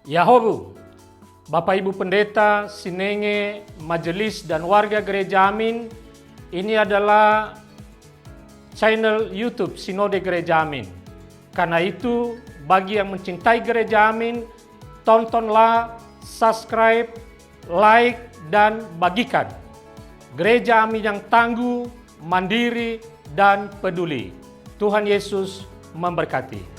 Yahobu, Bapak Ibu Pendeta, Sinenge, Majelis dan warga Gereja Amin, ini adalah channel YouTube Sinode Gereja Amin. Karena itu, bagi yang mencintai Gereja Amin, tontonlah, subscribe, like, dan bagikan. Gereja Amin yang tangguh, mandiri, dan peduli. Tuhan Yesus memberkati.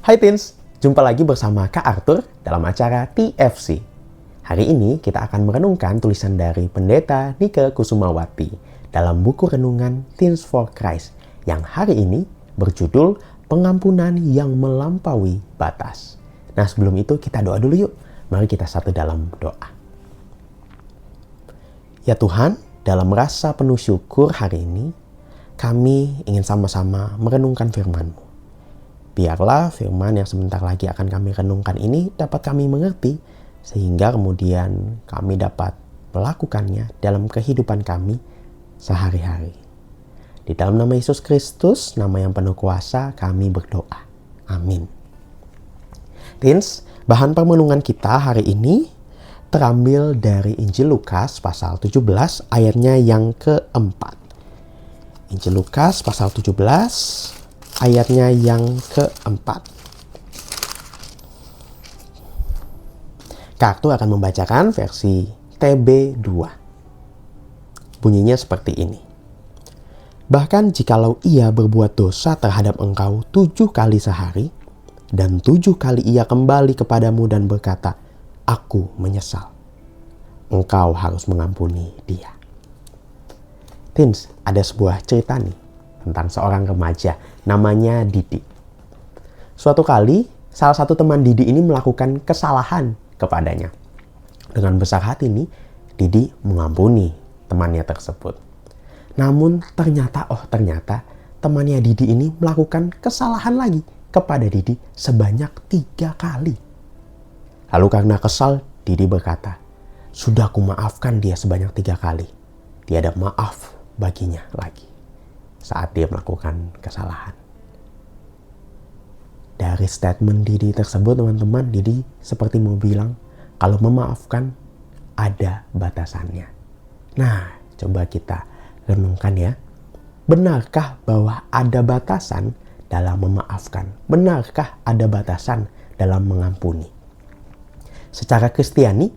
Hai Teens, jumpa lagi bersama Kak Arthur dalam acara TFC. Hari ini kita akan merenungkan tulisan dari Pendeta Nike Kusumawati dalam buku renungan Teens for Christ yang hari ini berjudul Pengampunan yang Melampaui Batas. Nah, sebelum itu kita doa dulu yuk. Mari kita satu dalam doa. Ya Tuhan, dalam rasa penuh syukur hari ini, kami ingin sama-sama merenungkan firman-Mu. Biarlah firman yang sebentar lagi akan kami renungkan ini dapat kami mengerti, sehingga kemudian kami dapat melakukannya dalam kehidupan kami sehari-hari. Di dalam nama Yesus Kristus, nama yang penuh kuasa, kami berdoa. Amin. Teens, bahan permenungan kita hari ini terambil dari Injil Lukas pasal 17 ayatnya yang keempat. Injil Lukas pasal 17 ayatnya yang keempat. Kak Arthur akan membacakan versi TB2. Bunyinya seperti ini. Bahkan jikalau ia berbuat dosa terhadap engkau 7 kali sehari, dan 7 kali ia kembali kepadamu dan berkata, Aku menyesal, engkau harus mengampuni dia. Teens, ada sebuah cerita nih tentang seorang remaja namanya Didi. Suatu kali, salah satu teman Didi ini melakukan kesalahan kepadanya. Dengan besar hati nih, Didi mengampuni temannya tersebut. Namun ternyata temannya Didi ini melakukan kesalahan lagi kepada Didi sebanyak 3 kali. Lalu karena kesal, Didi berkata, sudah aku maafkan dia sebanyak 3 kali. Tiada maaf baginya lagi saat dia melakukan kesalahan. Dari statement Didi tersebut, teman-teman, Didi seperti mau bilang, kalau memaafkan ada batasannya. Nah, coba kita renungkan ya. Benarkah bahwa ada batasan dalam memaafkan? Benarkah ada batasan dalam mengampuni? Secara Kristiani,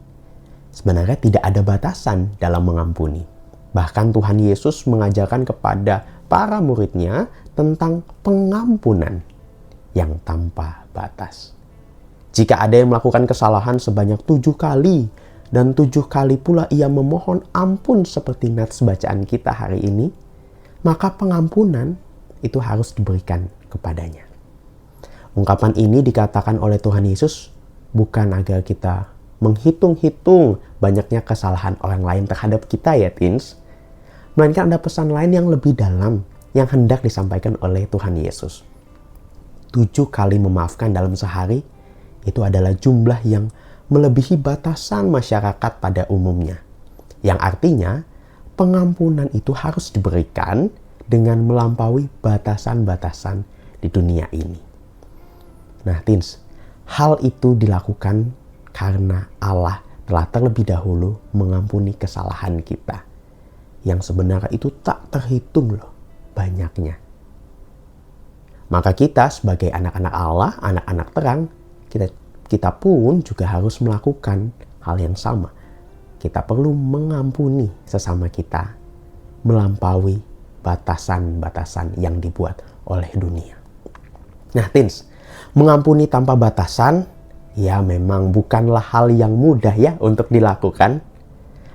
sebenarnya tidak ada batasan dalam mengampuni. Bahkan Tuhan Yesus mengajarkan kepada para muridnya tentang pengampunan yang tanpa batas. Jika ada yang melakukan kesalahan sebanyak 7 kali, dan 7 kali pula ia memohon ampun seperti nats bacaan kita hari ini, maka pengampunan itu harus diberikan kepadanya. Ungkapan ini dikatakan oleh Tuhan Yesus bukan agar kita menghitung-hitung banyaknya kesalahan orang lain terhadap kita ya teens, melainkan ada pesan lain yang lebih dalam yang hendak disampaikan oleh Tuhan Yesus. 7 kali memaafkan dalam sehari itu adalah jumlah yang melebihi batasan masyarakat pada umumnya. Yang artinya pengampunan itu harus diberikan dengan melampaui batasan-batasan di dunia ini. Nah teens, hal itu dilakukan karena Allah telah terlebih dahulu mengampuni kesalahan kita. Yang sebenarnya itu tak terhitung loh banyaknya. Maka kita sebagai anak-anak Allah, anak-anak terang, kita pun juga harus melakukan hal yang sama. Kita perlu mengampuni sesama kita melampaui batasan-batasan yang dibuat oleh dunia. Nah teens, mengampuni tanpa batasan ya memang bukanlah hal yang mudah ya untuk dilakukan.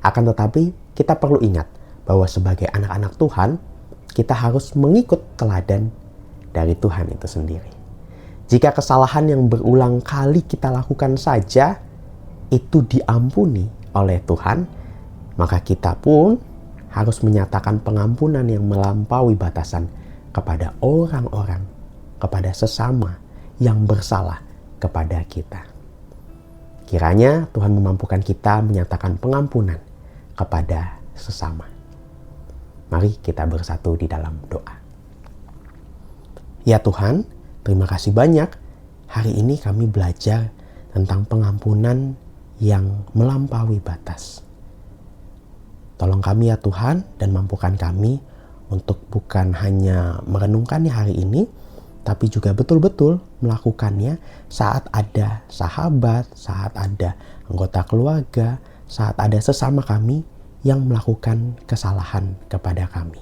Akan tetapi kita perlu ingat bahwa sebagai anak-anak Tuhan, kita harus mengikut teladan dari Tuhan itu sendiri. Jika kesalahan yang berulang kali kita lakukan saja, itu diampuni oleh Tuhan, maka kita pun harus menyatakan pengampunan yang melampaui batasan kepada orang-orang, kepada sesama yang bersalah kepada kita. Kiranya Tuhan memampukan kita menyatakan pengampunan kepada sesama. Mari kita bersatu di dalam doa. Ya Tuhan, terima kasih banyak. Hari ini kami belajar tentang pengampunan yang melampaui batas. Tolong kami ya Tuhan, dan mampukan kami untuk bukan hanya merenungkannya hari ini, tapi juga betul-betul melakukannya saat ada sahabat, saat ada anggota keluarga, saat ada sesama kami yang melakukan kesalahan kepada kami.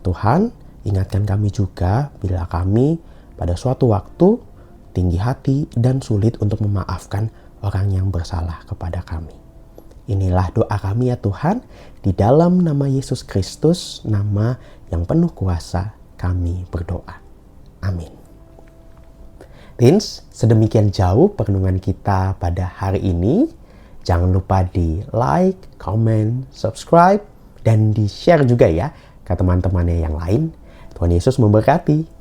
Tuhan, ingatkan kami juga bila kami pada suatu waktu tinggi hati dan sulit untuk memaafkan orang yang bersalah kepada kami. Inilah doa kami ya Tuhan, di dalam nama Yesus Kristus, nama yang penuh kuasa, kami berdoa. Amin. Teens, sedemikian jauh perenungan kita pada hari ini. Jangan lupa di like, comment, subscribe, dan di share juga ya ke teman-temannya yang lain. Tuhan Yesus memberkati.